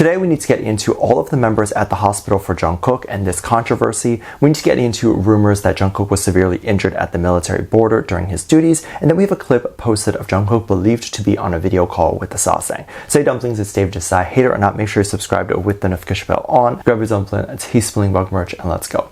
Today we need to get into all of the members at the hospital for Jung Kook and this controversy. We need to get into rumors that Jung Kook was severely injured at the military border during his duties, and then we have a clip posted of Jung Kook believed to be on a video call with the Sasaeng. Say Dumplings, it's Dave Desai. Hate it or not, make sure you're subscribed with the notification bell on. Grab your dumpling, a tea-spilling bug merch, and let's go.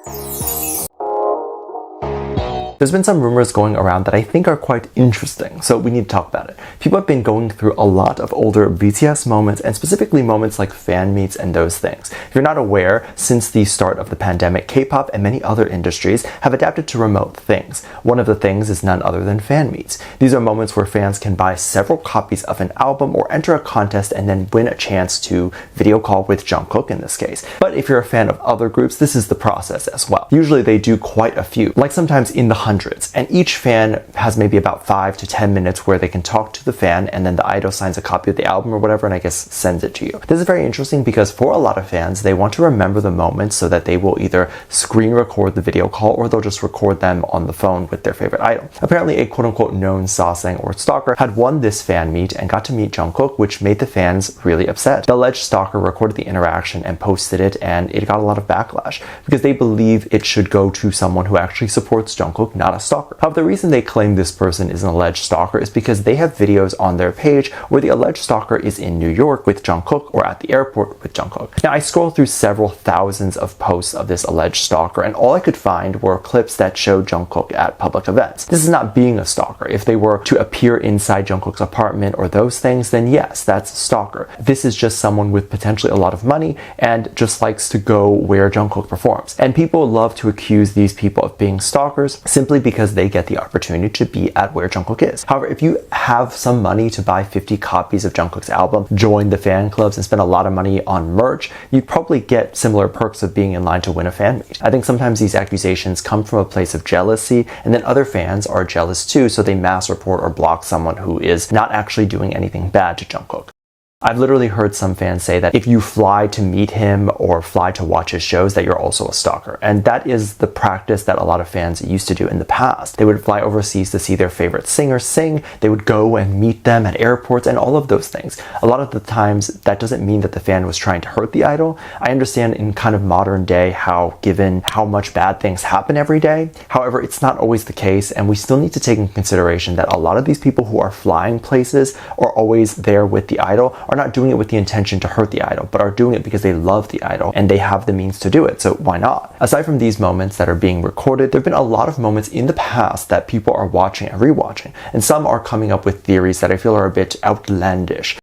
There's been some rumors going around that I think are quite interesting, so we need to talk about it. People have been going through a lot of older BTS moments, and specifically moments like fan meets and those things. If you're not aware, since the start of the pandemic, K-pop and many other industries have adapted to remote things. One of the things is none other than fan meets. These are moments where fans can buy several copies of an album or enter a contest and then win a chance to video call with Jung Kook in this case. But if you're a fan of other groups, this is the process as well. Usually they do quite a few, like sometimes in the hundreds, and each fan has maybe about 5 to 10 minutes where they can talk to the fan, and then the idol signs a copy of the album or whatever and I guess sends it to you. This is very interesting because for a lot of fans, they want to remember the moments so that they will either screen record the video call or they'll just record them on the phone with their favorite idol. Apparently a quote-unquote known Sasaeng or stalker had won this fan meet and got to meet Jung Kook, which made the fans really upset. The alleged stalker recorded the interaction and posted it, and it got a lot of backlash because they believe it should go to someone who actually supports Jung Kook, not a stalker. However, the reason they claim this person is an alleged stalker is because they have videos on their page where the alleged stalker is in New York with Jung Kook or at the airport with Jung Kook. Now, I scrolled through several thousands of posts of this alleged stalker, and all I could find were clips that showed Jung Kook at public events. This is not being a stalker. If they were to appear inside Jung Kook's apartment or those things, then yes, that's a stalker. This is just someone with potentially a lot of money and just likes to go where Jung Kook performs. And people love to accuse these people of being stalkers simply because they get the opportunity to be at where Jung Kook is. However, if you have some money to buy 50 copies of Jung Kook's album, join the fan clubs, and spend a lot of money on merch, you'd probably get similar perks of being in line to win a fan meet. I think sometimes these accusations come from a place of jealousy, and then other fans are jealous too, so they mass report or block someone who is not actually doing anything bad to Jung Kook. I've literally heard some fans say that if you fly to meet him or fly to watch his shows, that you're also a stalker. And that is the practice that a lot of fans used to do in the past. They would fly overseas to see their favorite singer sing, they would go and meet them at airports and all of those things. A lot of the times, that doesn't mean that the fan was trying to hurt the idol. I understand in kind of modern day how, given how much bad things happen every day, however, it's not always the case, and we still need to take into consideration that a lot of these people who are flying places or always there with the idol are not doing it with the intention to hurt the idol, but are doing it because they love the idol and they have the means to do it, so why not? Aside from these moments that are being recorded, there have been a lot of moments in the past that people are watching and rewatching, and some are coming up with theories that I feel are a bit outlandish.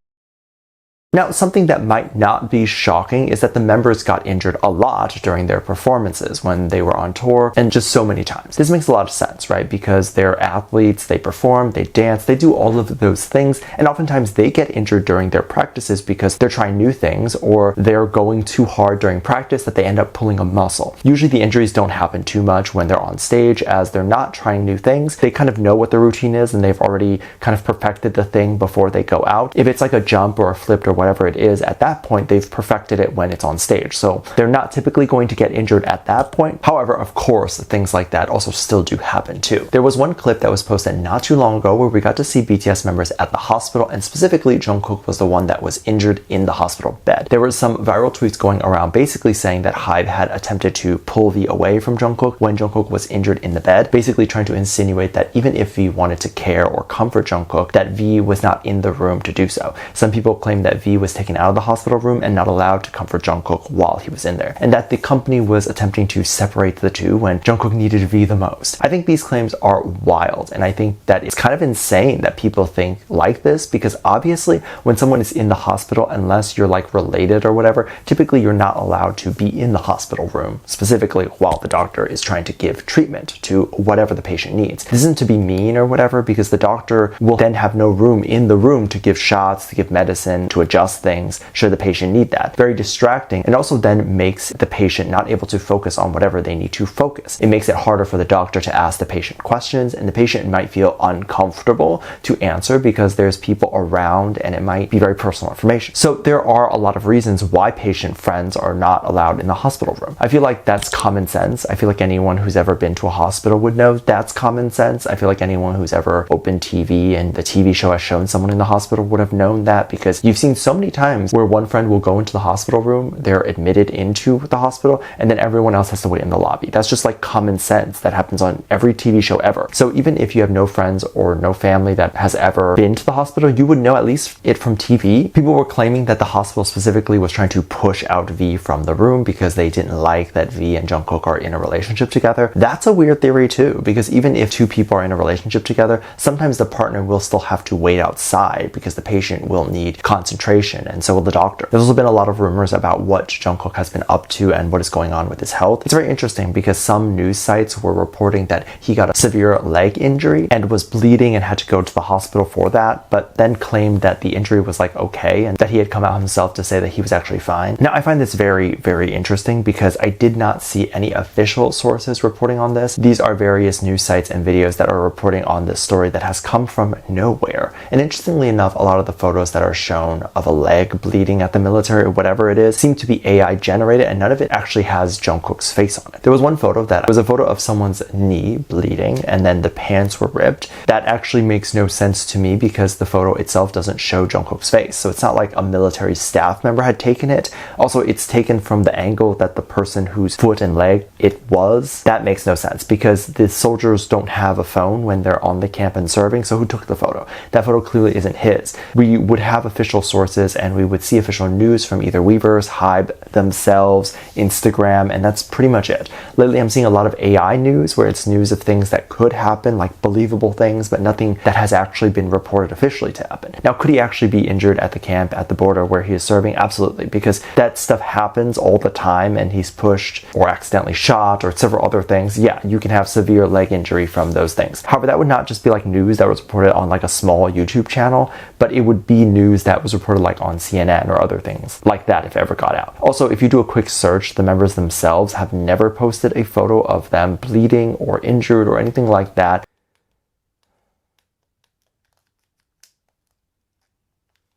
Now, something that might not be shocking is that the members got injured a lot during their performances when they were on tour, and just so many times. This makes a lot of sense, right? Because they're athletes, they perform, they dance, they do all of those things, and oftentimes they get injured during their practices because they're trying new things or they're going too hard during practice that they end up pulling a muscle. Usually the injuries don't happen too much when they're on stage, as they're not trying new things. They kind of know what the routine is and they've already kind of perfected the thing before they go out. If it's like a jump or a flip or whatever it is, at that point they've perfected it when it's on stage, so they're not typically going to get injured at that point. However, of course, things like that also still do happen too. There was one clip that was posted not too long ago where we got to see BTS members at the hospital, and specifically Jung Kook was the one that was injured in the hospital bed. There were some viral tweets going around basically saying that HYBE had attempted to pull V away from Jung Kook when Jung Kook was injured in the bed, basically trying to insinuate that even if V wanted to care or comfort Jung Kook, that V was not in the room to do so. Some people claim that V was taken out of the hospital room and not allowed to comfort Jung Kook while he was in there, and that the company was attempting to separate the two when Jung Kook needed V the most. I think these claims are wild, and I think that it's kind of insane that people think like this, because obviously when someone is in the hospital, unless you're like related or whatever, typically you're not allowed to be in the hospital room, specifically while the doctor is trying to give treatment to whatever the patient needs. This isn't to be mean or whatever, because the doctor will then have no room in the room to give shots, to give medicine, to adjust things should the patient need that. Very distracting, and also then makes the patient not able to focus on whatever they need to focus. It makes it harder for the doctor to ask the patient questions, and the patient might feel uncomfortable to answer because there's people around and it might be very personal information. So there are a lot of reasons why patient friends are not allowed in the hospital room. I feel like that's common sense. I feel like anyone who's ever been to a hospital would know that's common sense. I feel like anyone who's ever opened TV and the TV show has shown someone in the hospital would have known that, because you've seen so many times where one friend will go into the hospital room, they're admitted into the hospital, and then everyone else has to wait in the lobby. That's just like common sense that happens on every TV show ever. So even if you have no friends or no family that has ever been to the hospital, you would know at least it from TV. People were claiming that the hospital specifically was trying to push out V from the room because they didn't like that V and Jung Kook are in a relationship together. That's a weird theory too, because even if two people are in a relationship together, sometimes the partner will still have to wait outside because the patient will need concentration, and so will the doctor. There's also been a lot of rumors about what Jung Kook has been up to and what is going on with his health. It's very interesting because some news sites were reporting that he got a severe leg injury and was bleeding and had to go to the hospital for that, but then claimed that the injury was like okay and that he had come out himself to say that he was actually fine. Now I find this very, very interesting because I did not see any official sources reporting on this. These are various news sites and videos that are reporting on this story that has come from nowhere. And interestingly enough, a lot of the photos that are shown of a leg bleeding at the military or whatever it is seem to be AI generated, and none of it actually has Jung Kook's face on it. There was one photo that was a photo of someone's knee bleeding and then the pants were ripped. That actually makes no sense to me because the photo itself doesn't show Jung Kook's face. So it's not like a military staff member had taken it. Also, it's taken from the angle that the person whose foot and leg it was. That makes no sense because the soldiers don't have a phone when they're on the camp and serving, so who took the photo? That photo clearly isn't his. We would have official sources and we would see official news from either Weverse, Hybe themselves, Instagram, and that's pretty much it. Lately I'm seeing a lot of AI news where it's news of things that could happen, like believable things, but nothing that has actually been reported officially to happen. Now, could he actually be injured at the camp, at the border where he is serving? Absolutely, because that stuff happens all the time and he's pushed or accidentally shot or several other things. Yeah, you can have severe leg injury from those things. However, that would not just be like news that was reported on like a small YouTube channel, but it would be news that was reported like on CNN or other things like that if it ever got out. Also, if you do a quick search, the members themselves have never posted a photo of them bleeding or injured or anything like that.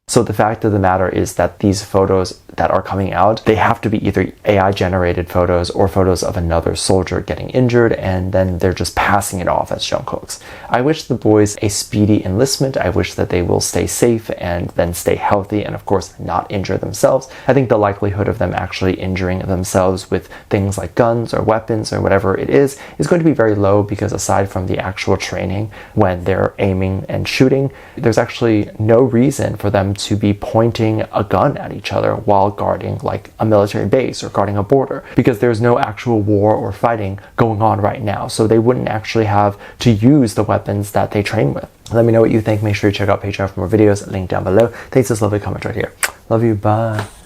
So the fact of the matter is that these photos that are coming out, they have to be either AI generated photos or photos of another soldier getting injured, and then they're just passing it off as Jung Kook's. I wish the boys a speedy enlistment. I wish that they will stay safe and then stay healthy and of course not injure themselves. I think the likelihood of them actually injuring themselves with things like guns or weapons or whatever it is going to be very low because aside from the actual training when they're aiming and shooting, there's actually no reason for them to be pointing a gun at each other while guarding like a military base or guarding a border, because there's no actual war or fighting going on right now. So they wouldn't actually have to use the weapons that they train with. Let me know what you think. Make sure you check out Patreon for more videos. Link down below. Thanks for this lovely comment right here. Love you. Bye.